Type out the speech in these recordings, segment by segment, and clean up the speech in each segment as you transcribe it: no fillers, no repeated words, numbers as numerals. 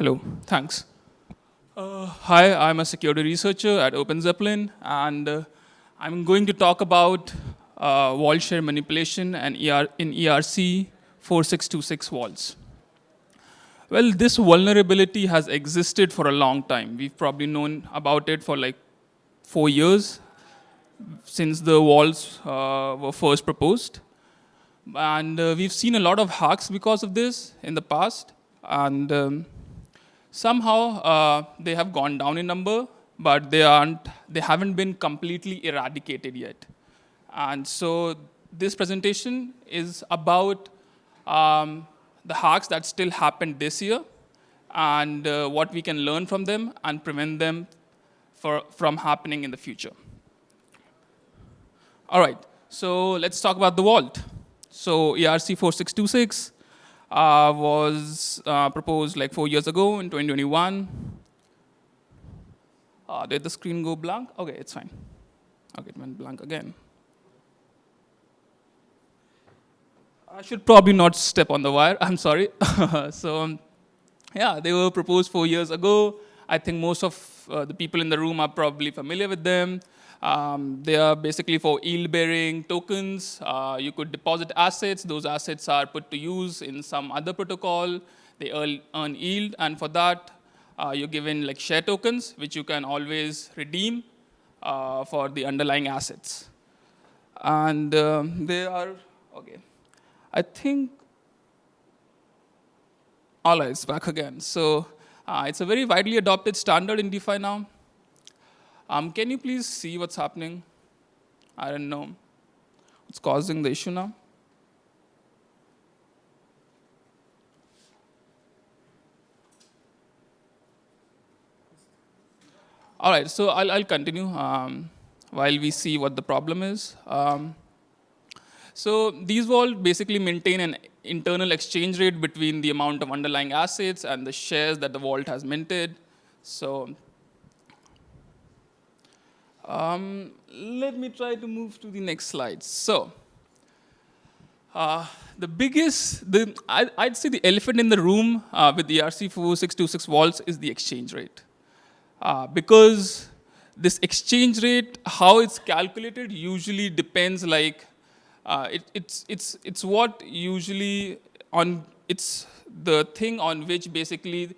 Hello, thanks. Hi, I'm a security researcher at OpenZeppelin, and I'm going to talk about vault share manipulation and in ERC-4626 vaults. Well, this vulnerability has existed for a long time. We've probably known about it for like 4 years since the vaults were first proposed. And we've seen a lot of hacks because of this in the past. And somehow they have gone down in number, but they haven't been completely eradicated yet. And so this presentation is about the hacks that still happened this year and what we can learn from them and prevent them from happening in the future. All right, so let's talk about the vault. So ERC-4626 was proposed like 4 years ago in 2021. Did the screen go blank? Okay, it's fine. Okay, it went blank again. I should probably not step on the wire. I'm sorry. So, yeah, they were proposed 4 years ago. I think most of the people in the room are probably familiar with them. They are basically for yield-bearing tokens. You could deposit assets. Those assets are put to use in some other protocol. They earn yield, and for that, you're given like share tokens, which you can always redeem for the underlying assets. And they are, okay. I think, all right, it's back again. So it's a very widely adopted standard in DeFi now. Can you please see what's happening? I don't know what's causing the issue now. All right, so I'll continue while we see what the problem is. So these vaults basically maintain an internal exchange rate between the amount of underlying assets and the shares that the vault has minted. So let me try to move to the next slide. So the biggest, I'd say the elephant in the room with the ERC-4626 vaults is the exchange rate. Because this exchange rate, how it's calculated, usually depends like, it's what usually on, it's the thing on which basically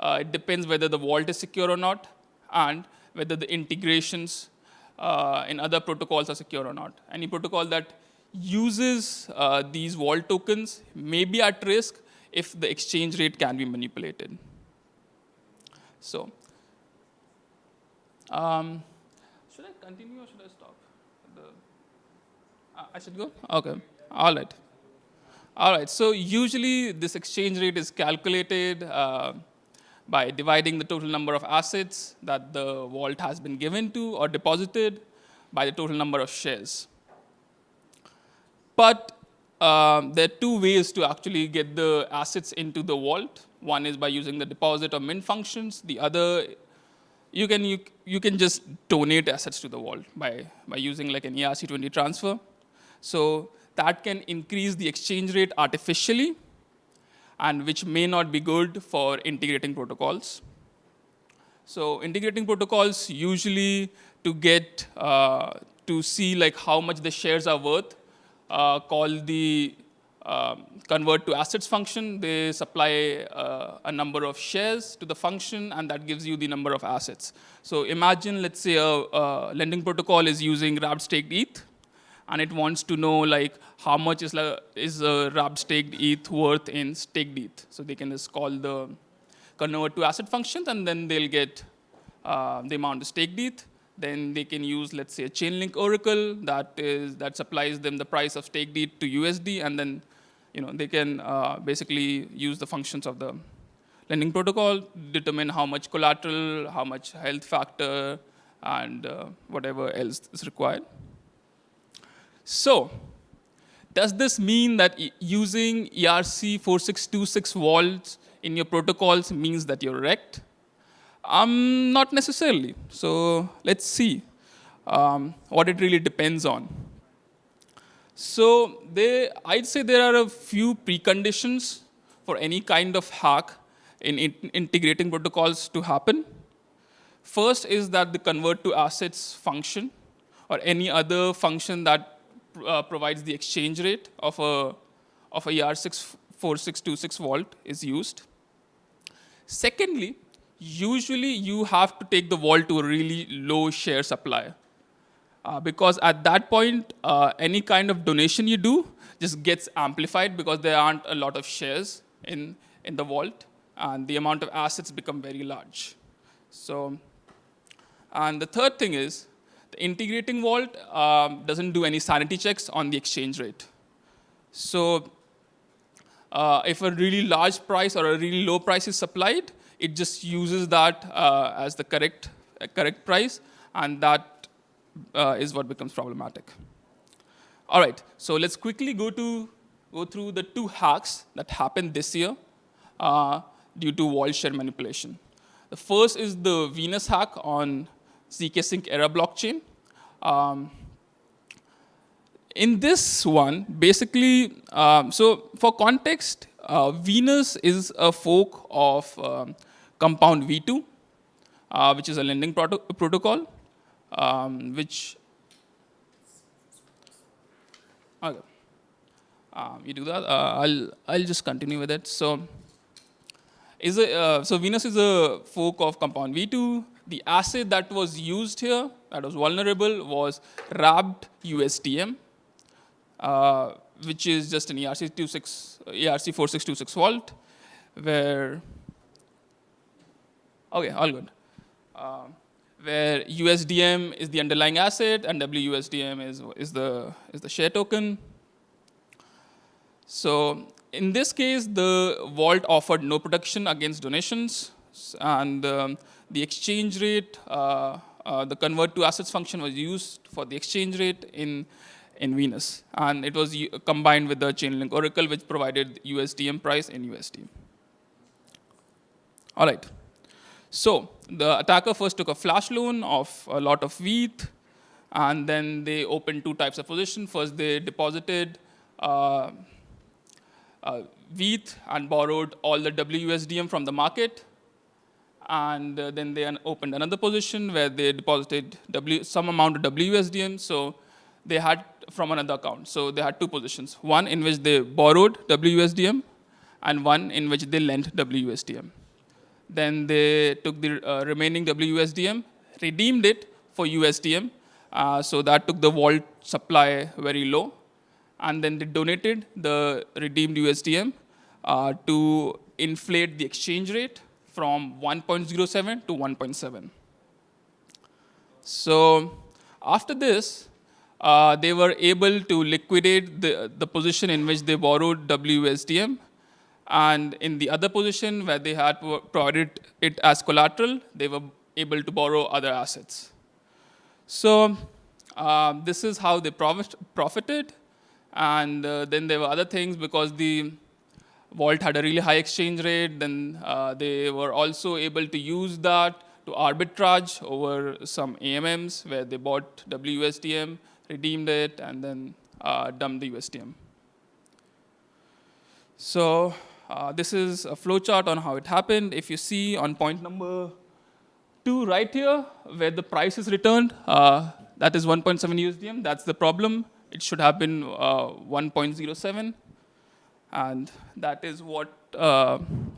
it depends whether the vault is secure or not, and whether the integrations in other protocols are secure or not. Any protocol that uses these vault tokens may be at risk if the exchange rate can be manipulated. So, should I continue or should I stop? I should go? Okay, all right. All right, so usually this exchange rate is calculated by dividing the total number of assets that the vault has been given to or deposited by the total number of shares. But there are two ways to actually get the assets into the vault. One is by using the deposit or mint functions. The other, you can just donate assets to the vault by using like an ERC-20 transfer. So that can increase the exchange rate artificially, and which may not be good for integrating protocols. So integrating protocols usually to get to see like how much the shares are worth, call the convert to assets function. They supply a number of shares to the function, and that gives you the number of assets. So imagine, let's say a lending protocol is using wrapped staked ETH, and it wants to know like how much is a wrapped staked ETH worth in staked ETH. So they can just call the convert to asset functions, and then they'll get the amount of staked ETH. Then they can use, let's say, a Chainlink Oracle that supplies them the price of staked ETH to USD, and then they can basically use the functions of the lending protocol, determine how much collateral, how much health factor, and whatever else is required. So, does this mean that using ERC-4626 vaults in your protocols means that you're wrecked? Not necessarily. So let's see what it really depends on. So I'd say there are a few preconditions for any kind of hack integrating protocols to happen. First is that the convert to assets function, or any other function that provides the exchange rate of a ERC-4626 vault is used. Secondly, usually you have to take the vault to a really low share supply. Because at that point, any kind of donation you do just gets amplified because there aren't a lot of shares in the vault, and the amount of assets become very large. So, and the third thing is, the integrating vault doesn't do any sanity checks on the exchange rate. So, if a really large price or a really low price is supplied, it just uses that as the correct price, and that is what becomes problematic. All right, so let's quickly go through the 2 hacks that happened this year due to vault share manipulation. The first is the Venus hack on zk-sync era blockchain. In this one, basically, so for context, Venus is a fork of Compound V2, which is a lending protocol, which okay. You do that. I'll just continue with it. So, Venus is a fork of Compound V2. The asset that was used here, that was vulnerable, was wrapped USDM, which is just an ERC-4626 vault, where okay, all good. Where USDM is the underlying asset and WUSDM is the share token. So in this case, the vault offered no protection against donations, and the exchange rate, the convert to assets function was used for the exchange rate in Venus, and it was combined with the Chainlink Oracle, which provided USDM price in USD. All right. So the attacker first took a flash loan of a lot of ETH, and then they opened 2 types of position. First, they deposited ETH and borrowed all the WUSDM from the market, and then they opened another position where they deposited some amount of WUSDM. So they had from another account. So they had 2 positions: one in which they borrowed WUSDM, and one in which they lent WUSDM. Then they took the remaining WUSDM, redeemed it for USDM, so that took the vault supply very low. And then they donated the redeemed USDM to inflate the exchange rate from 1.07 to 1.7. So after this, they were able to liquidate the position in which they borrowed WUSDM. And in the other position where they had provided it as collateral, they were able to borrow other assets. So this is how they profited. And then there were other things, because the vault had a really high exchange rate. Then they were also able to use that to arbitrage over some AMMs, where they bought WUSDM, redeemed it, and then dumped the USDM. So this is a flowchart on how it happened. If you see on point number 2 right here, where the price is returned, that is 1.7 USDM. That's the problem. It should have been 1.07. And that is what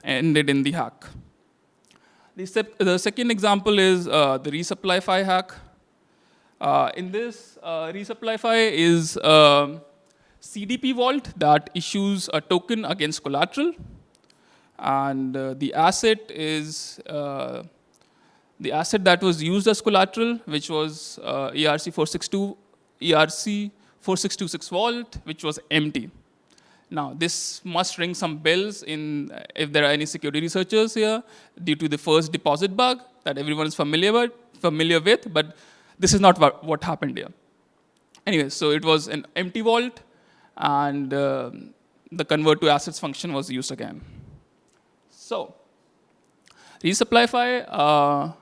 ended in the hack. The second example is the ResupplyFi hack. In this, ResupplyFi is CDP vault that issues a token against collateral, and the asset is the asset that was used as collateral, which was ERC-4626 vault, which was empty. Now, this must ring some bells if there are any security researchers here, due to the first deposit bug that everyone is familiar with, but this is not what happened here. Anyway, so it was an empty vault, and the convert to assets function was used again. So ResupplyFi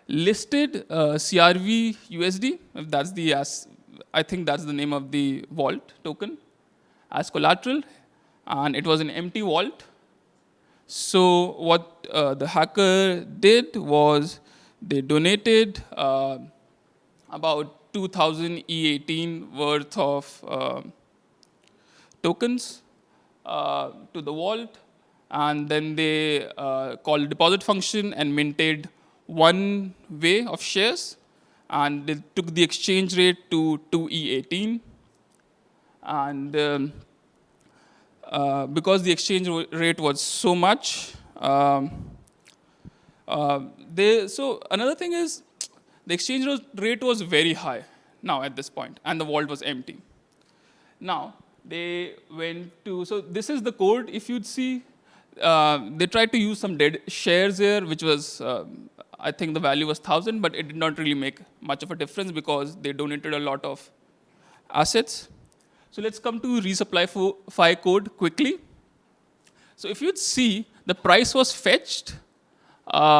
listed CRV USD, if that's I think that's the name of the vault token, as collateral, and it was an empty vault. So what the hacker did was they donated about 2,000 E18 worth of tokens to the vault, and then they called deposit function and minted one way of shares, and they took the exchange rate to 2E18, and because the exchange rate was so much, so another thing is the exchange rate was very high now at this point, and the vault was empty. Now they went to, so this is the code. If you'd see, they tried to use some dead shares here, which was, I think the value was 1,000, but it did not really make much of a difference because they donated a lot of assets. So let's come to resupply code quickly. So if you'd see, the price was fetched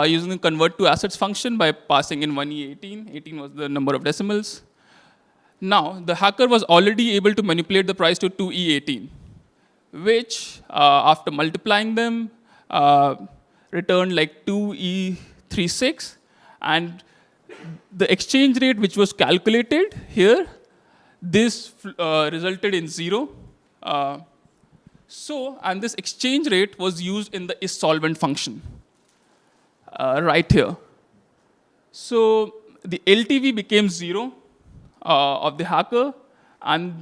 using the convert to assets function by passing in 1E18. 18 was the number of decimals. Now, the hacker was already able to manipulate the price to 2E18, which, after multiplying them, returned like 2E36. And the exchange rate, which was calculated here, this resulted in 0. And this exchange rate was used in the is solvent function right here. So the LTV became 0 of the hacker, and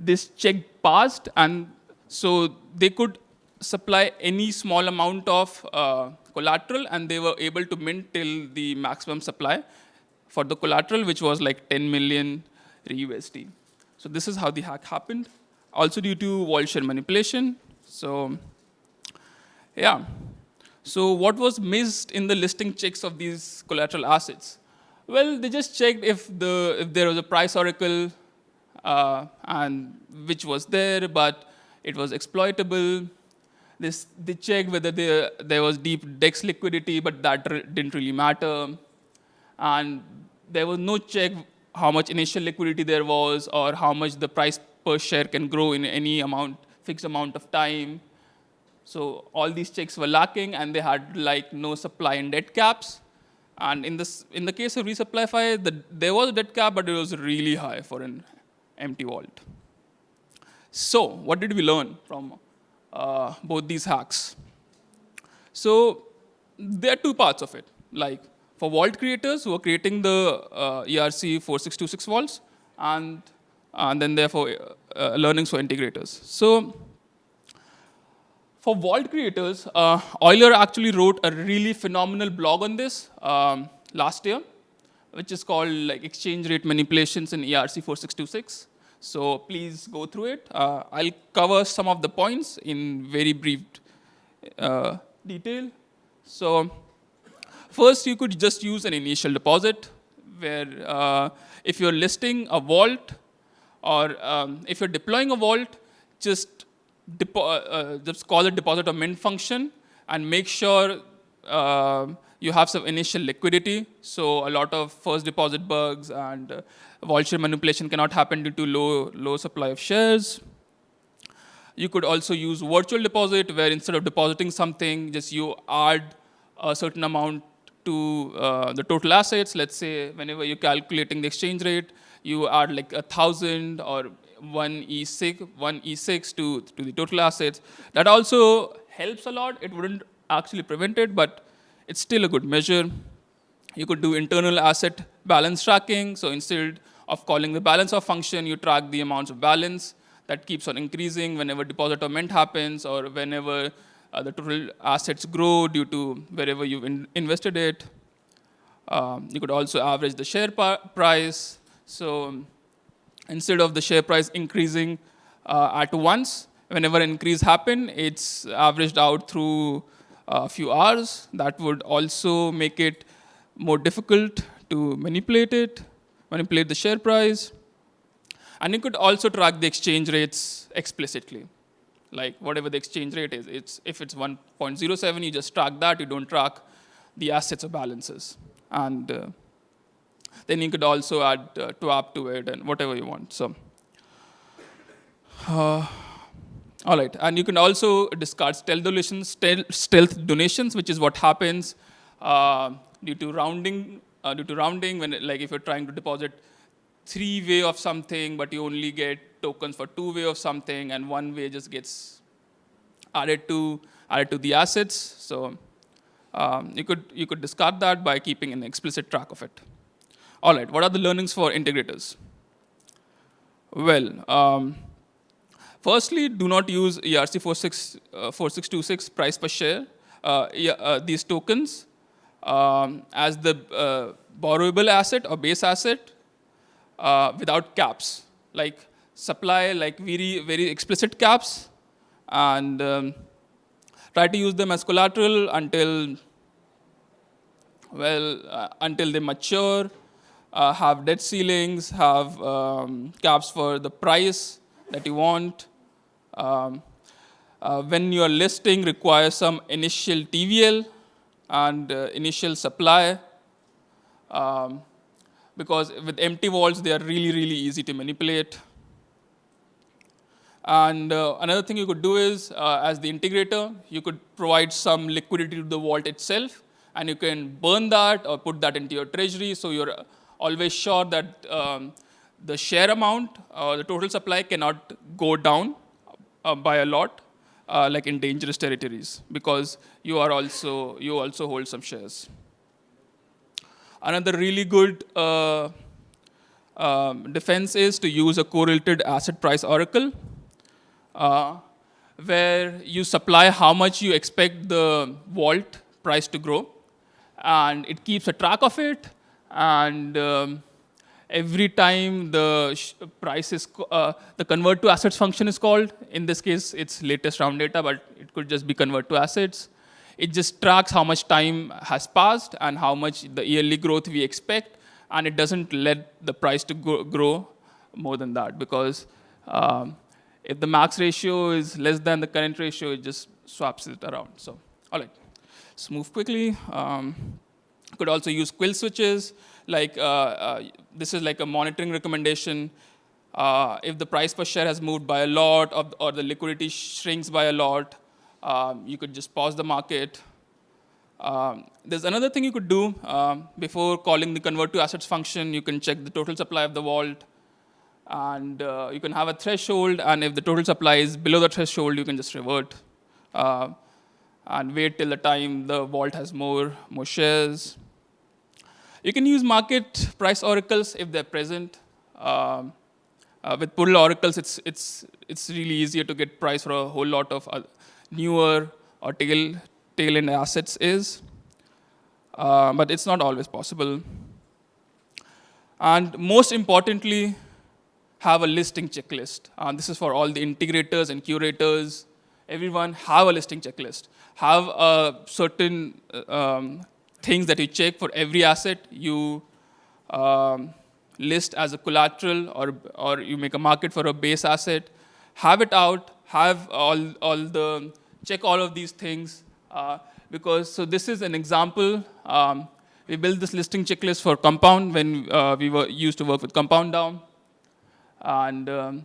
this check passed, and so they could supply any small amount of collateral, and they were able to mint till the maximum supply for the collateral, which was like 10 million USD. So this is how the hack happened. Also due to vault share manipulation. So yeah. So what was missed in the listing checks of these collateral assets? Well, they just checked if there was a price oracle, and which was there, but it was exploitable. They checked whether there was deep DEX liquidity, but that didn't really matter. And there was no check how much initial liquidity there was, or how much the price per share can grow in any fixed amount of time. So all these checks were lacking, and they had like no supply and debt caps. And in the case of resupply, there was a debt cap, but it was really high for an empty vault. So what did we learn from both these hacks? So there are two parts of it. Like for vault creators who are creating the ERC-4626 vaults, and then therefore learnings for integrators. So for vault creators, Euler actually wrote a really phenomenal blog on this last year, which is called like exchange rate manipulations in ERC-4626. So please go through it. I'll cover some of the points in very brief detail. So first, you could just use an initial deposit, where if you're listing a vault, or if you're deploying a vault, just call it deposit or mint function, and make sure you have some initial liquidity. So a lot of first deposit bugs and vault share manipulation cannot happen due to low supply of shares. You could also use virtual deposit, where instead of depositing something, just you add a certain amount to the total assets. Let's say whenever you're calculating the exchange rate, you add like 1,000 or 1E6 to the total assets. That also helps a lot. It wouldn't actually prevent it, but it's still a good measure. You could do internal asset balance tracking. So instead of calling the balance of function, you track the amounts of balance that keeps on increasing whenever deposit or mint happens, or whenever the total assets grow due to wherever you've invested it. You could also average the share price. So instead of the share price increasing at once, whenever an increase happens, it's averaged out through a few hours. That would also make it more difficult to manipulate the share price. And you could also track the exchange rates explicitly. Like whatever the exchange rate is, if it's 1.07, you just track that. You don't track the assets or balances. And then you could also add TWAP to it and whatever you want. So All right, and you can also discard stealth donations, which is what happens due to rounding. When like if you're trying to deposit 3-way of something, but you only get tokens for 2-way of something, and 1-way just gets added to the assets. So you could discard that by keeping an explicit track of it. All right, what are the learnings for integrators? Well, firstly, do not use ERC-4626 price per share, these tokens, as the borrowable asset or base asset without caps. Like supply like very, very explicit caps, and try to use them as collateral until they mature, have debt ceilings, have caps for the price that you want. When your listing requires some initial TVL and initial supply, because with empty vaults, they are really, really easy to manipulate. And another thing you could do is, as the integrator, you could provide some liquidity to the vault itself, and you can burn that or put that into your treasury, so you're always sure that the share amount or the total supply cannot go down by a lot, like in dangerous territories, because you also hold some shares. Another really good defense is to use a correlated asset price oracle, where you supply how much you expect the vault price to grow, and it keeps a track of it, and every time the price is, the convert to assets function is called. In this case, it's latest round data, but it could just be convert to assets. It just tracks how much time has passed and how much the yearly growth we expect, and it doesn't let the price to grow more than that, because if the max ratio is less than the current ratio, it just swaps it around. So, all right, let's move quickly. Could also use quill switches. Like this is like a monitoring recommendation. If the price per share has moved by a lot, or the liquidity shrinks by a lot, you could just pause the market. There's another thing you could do before calling the convert to assets function. You can check the total supply of the vault, and you can have a threshold. And if the total supply is below the threshold, you can just revert and wait till the time the vault has more shares. You can use market price oracles if they're present. With pool oracles, it's really easier to get price for a whole lot of newer or tail-end assets but it's not always possible. And most importantly, have a listing checklist. This is for all the integrators and curators. Everyone have a listing checklist. Have certain things that you check for every asset you list as a collateral, or you make a market for a base asset. Have it out. Have check all of these things, because so this is an example. We built this listing checklist for Compound when we used to work with Compound DAO, and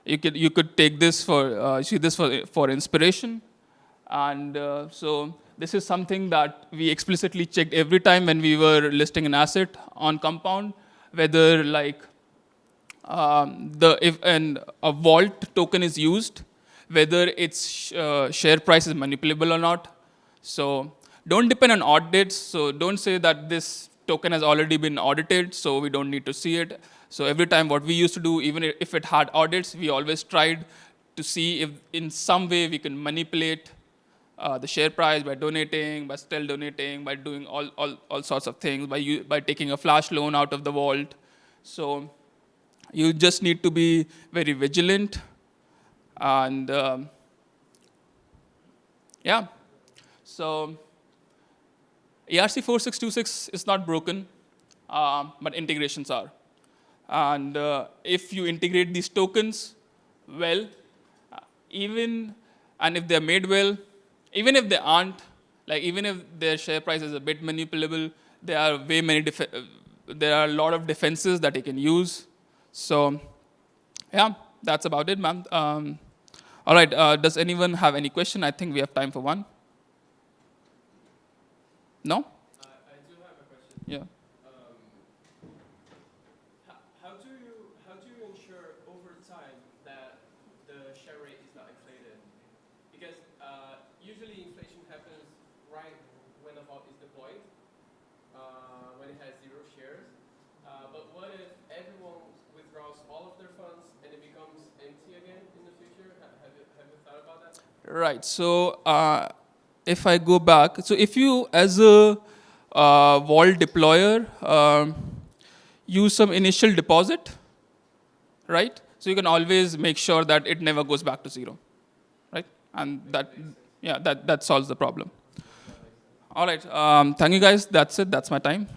you could take this for inspiration. And so this is something that we explicitly checked every time when we were listing an asset on Compound, whether like if a vault token is used, whether its share price is manipulable or not. So don't depend on audits. So don't say that this token has already been audited, so we don't need to see it. So every time what we used to do, even if it had audits, we always tried to see if in some way we can manipulate the share price by donating, by still donating, by doing all sorts of things, by taking a flash loan out of the vault. So you just need to be very vigilant. And yeah, so ERC-4626 is not broken, but integrations are. And if you integrate these tokens well, and if they're made well, even if they aren't, like even if their share price is a bit manipulable, there are a lot of defenses that you can use. So yeah, that's about it, ma'am. All right, does anyone have any question? I think we have time for one. No? I do have a question. Yeah. How do you ensure over time that the share rate is not inflated? Because usually inflation happens right when a vault is deployed, when it has 0 shares. But what if everyone withdraws all of their funds and it becomes empty again in the future? Have you thought about that? Right. So if I go back, so if you, as a vault deployer, use some initial deposit, right? So you can always make sure that it never goes back to 0, right? And that solves the problem. All right. Thank you guys. That's it. That's my time.